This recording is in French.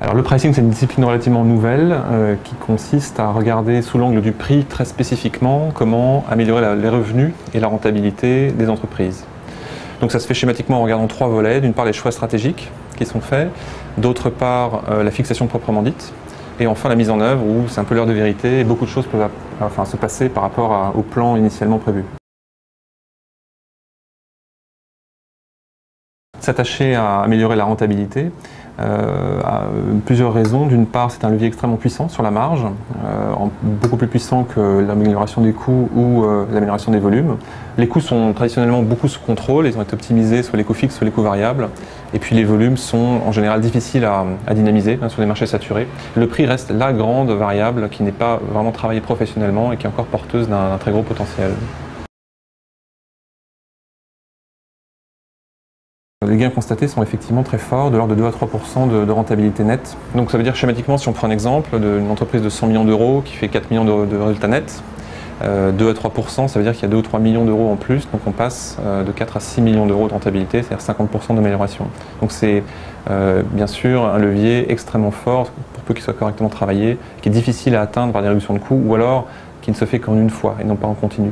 Alors le pricing, c'est une discipline relativement nouvelle qui consiste à regarder sous l'angle du prix très spécifiquement comment améliorer les revenus et la rentabilité des entreprises. Donc ça se fait schématiquement en regardant trois volets. D'une part, les choix stratégiques qui sont faits, d'autre part, la fixation proprement dite, et enfin la mise en œuvre où c'est un peu l'heure de vérité et beaucoup de choses peuvent se passer par rapport au plan initialement prévu. S'attacher à améliorer la rentabilité a plusieurs raisons. D'une part, c'est un levier extrêmement puissant sur la marge, beaucoup plus puissant que l'amélioration des coûts ou l'amélioration des volumes. Les coûts sont traditionnellement beaucoup sous contrôle, ils ont été optimisés soit les coûts fixes, soit les coûts variables. Et puis les volumes sont en général difficiles à dynamiser sur des marchés saturés. Le prix reste la grande variable qui n'est pas vraiment travaillée professionnellement et qui est encore porteuse d'un très gros potentiel. Les gains constatés sont effectivement très forts, de l'ordre de 2 à 3% de rentabilité nette. Donc ça veut dire schématiquement, si on prend un exemple d'une entreprise de 100 millions d'euros qui fait 4 millions de résultats nets, 2 à 3%, ça veut dire qu'il y a 2 ou 3 millions d'euros en plus, donc on passe de 4 à 6 millions d'euros de rentabilité, c'est-à-dire 50% d'amélioration. Donc c'est bien sûr un levier extrêmement fort, pour peu qu'il soit correctement travaillé, qui est difficile à atteindre par des réductions de coûts, ou alors qui ne se fait qu'en une fois et non pas en continu.